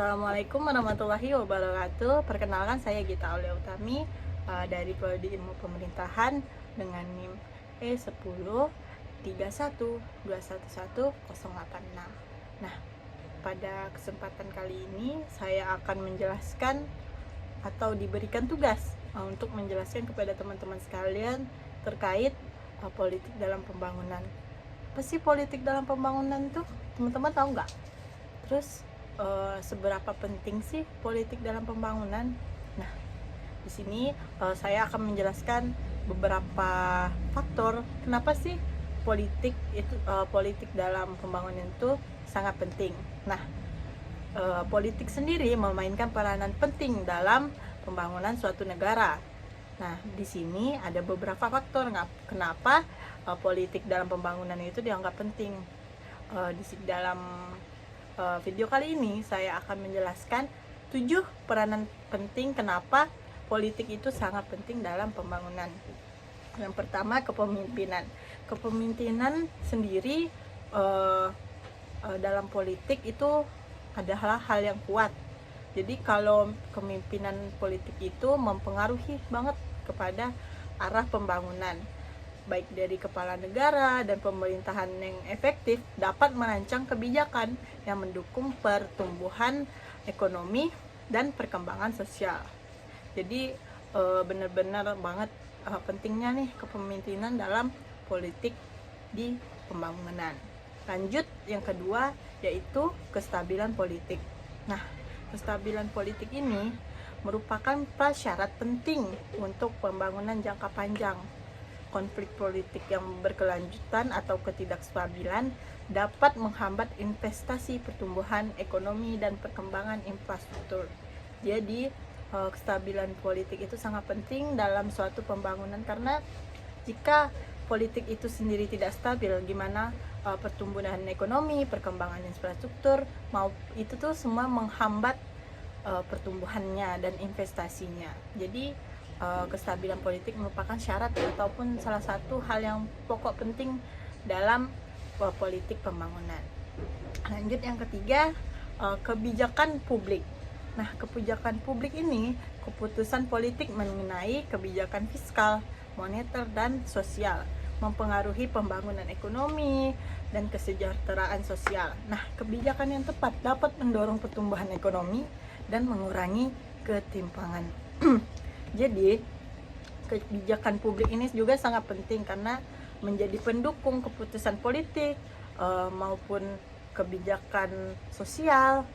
Assalamualaikum warahmatullahi wabarakatuh. Perkenalkan, saya Gita Aulia Utami dari Prodi Ilmu Pemerintahan dengan NIM E10 31 211 086. Nah, pada kesempatan kali ini saya akan menjelaskan atau diberikan tugas untuk menjelaskan kepada teman-teman sekalian terkait politik dalam pembangunan. Apa sih politik dalam pembangunan tuh? Teman-teman tahu nggak? Terus seberapa penting sih politik dalam pembangunan? Nah, di sini saya akan menjelaskan beberapa faktor kenapa sih politik dalam pembangunan itu sangat penting. Nah, politik sendiri memainkan peranan penting dalam pembangunan suatu negara. Nah, di sini ada beberapa faktor kenapa politik dalam pembangunan itu dianggap penting. Dalam video kali ini saya akan menjelaskan 7 peranan penting kenapa politik itu sangat penting dalam pembangunan. Yang pertama, kepemimpinan. Kepemimpinan sendiri dalam politik itu adalah hal yang kuat. Jadi kalau kepemimpinan politik itu mempengaruhi banget kepada arah pembangunan, baik dari kepala negara dan pemerintahan yang efektif dapat merancang kebijakan yang mendukung pertumbuhan ekonomi dan perkembangan sosial. Jadi benar-benar banget pentingnya nih kepemimpinan dalam politik di pembangunan. Lanjut, yang kedua yaitu kestabilan politik. Nah, kestabilan politik ini merupakan prasyarat penting untuk pembangunan jangka panjang. Konflik politik yang berkelanjutan atau ketidakstabilan dapat menghambat investasi, pertumbuhan ekonomi, dan perkembangan infrastruktur. Jadi, kestabilan politik itu sangat penting dalam suatu pembangunan, karena jika politik itu sendiri tidak stabil, gimana pertumbuhan ekonomi, perkembangan infrastruktur, itu tuh semua menghambat pertumbuhannya dan investasinya. Jadi kestabilan politik merupakan syarat ataupun salah satu hal yang pokok penting dalam politik pembangunan. Lanjut, yang ketiga, kebijakan publik. Nah, kebijakan publik ini keputusan politik mengenai kebijakan fiskal, moneter, dan sosial, mempengaruhi pembangunan ekonomi dan kesejahteraan sosial. Nah, kebijakan yang tepat dapat mendorong pertumbuhan ekonomi dan mengurangi ketimpangan. Jadi, kebijakan publik ini juga sangat penting karena menjadi pendukung keputusan politik maupun kebijakan sosial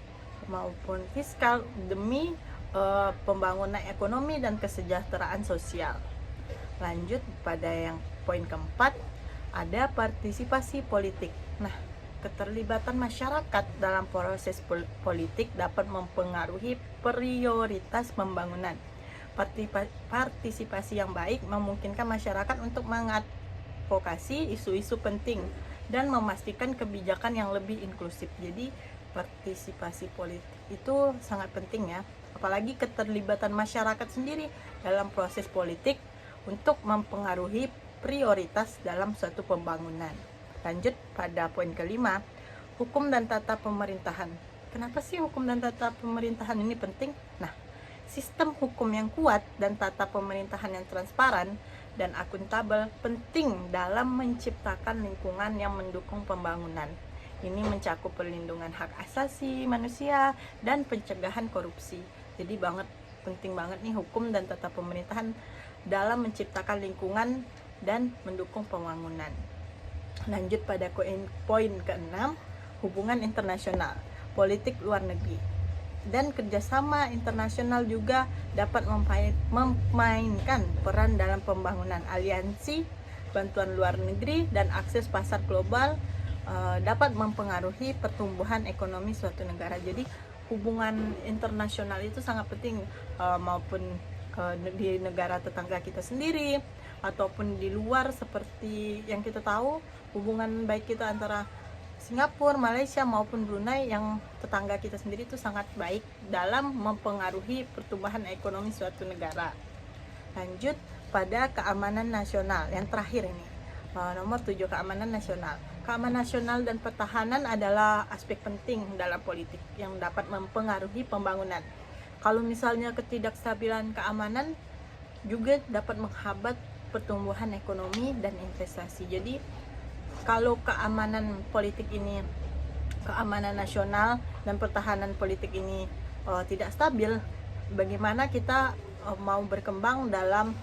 maupun fiskal demi pembangunan ekonomi dan kesejahteraan sosial. Lanjut pada yang poin keempat, ada partisipasi politik. Nah, keterlibatan masyarakat dalam proses politik dapat mempengaruhi prioritas pembangunan. Partisipasi yang baik memungkinkan masyarakat untuk mengadvokasi isu-isu penting dan memastikan kebijakan yang lebih inklusif. Jadi partisipasi politik itu sangat penting ya, apalagi keterlibatan masyarakat sendiri dalam proses politik untuk mempengaruhi prioritas dalam suatu pembangunan. Lanjut pada poin kelima, hukum dan tata pemerintahan. Kenapa sih hukum dan tata pemerintahan ini penting? Nah, sistem hukum yang kuat dan tata pemerintahan yang transparan dan akuntabel penting dalam menciptakan lingkungan yang mendukung pembangunan. Ini mencakup perlindungan hak asasi manusia dan pencegahan korupsi. Jadi penting banget nih hukum dan tata pemerintahan dalam menciptakan lingkungan dan mendukung pembangunan. Lanjut pada poin ke-6, hubungan internasional, politik luar negeri dan kerjasama internasional juga dapat memainkan peran dalam pembangunan. Aliansi, bantuan luar negeri, dan akses pasar global dapat mempengaruhi pertumbuhan ekonomi suatu negara. Jadi hubungan internasional itu sangat penting, maupun di negara tetangga kita sendiri ataupun di luar, seperti yang kita tahu hubungan baik kita antara Singapura, Malaysia maupun Brunei yang tetangga kita sendiri itu sangat baik dalam mempengaruhi pertumbuhan ekonomi suatu negara. Lanjut pada keamanan nasional yang terakhir ini, nomor 7, keamanan nasional. Keamanan nasional dan pertahanan adalah aspek penting dalam politik yang dapat mempengaruhi pembangunan. Kalau misalnya ketidakstabilan keamanan juga dapat menghambat pertumbuhan ekonomi dan investasi. Jadi kalau keamanan politik ini, keamanan nasional dan pertahanan politik ini tidak stabil, bagaimana kita mau berkembang dalam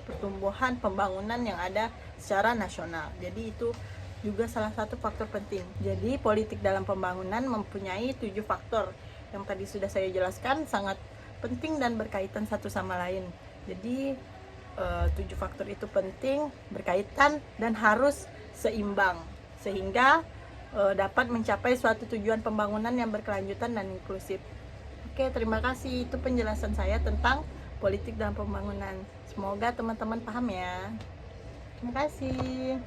pertumbuhan pembangunan yang ada secara nasional. Jadi itu juga salah satu faktor penting. Jadi politik dalam pembangunan mempunyai 7 faktor yang tadi sudah saya jelaskan, sangat penting dan berkaitan satu sama lain. Jadi 7 faktor itu penting, berkaitan dan harus seimbang sehingga dapat mencapai suatu tujuan pembangunan yang berkelanjutan dan inklusif. Oke, terima kasih. Itu penjelasan saya tentang politik dalam pembangunan. Semoga teman-teman paham ya. Terima kasih.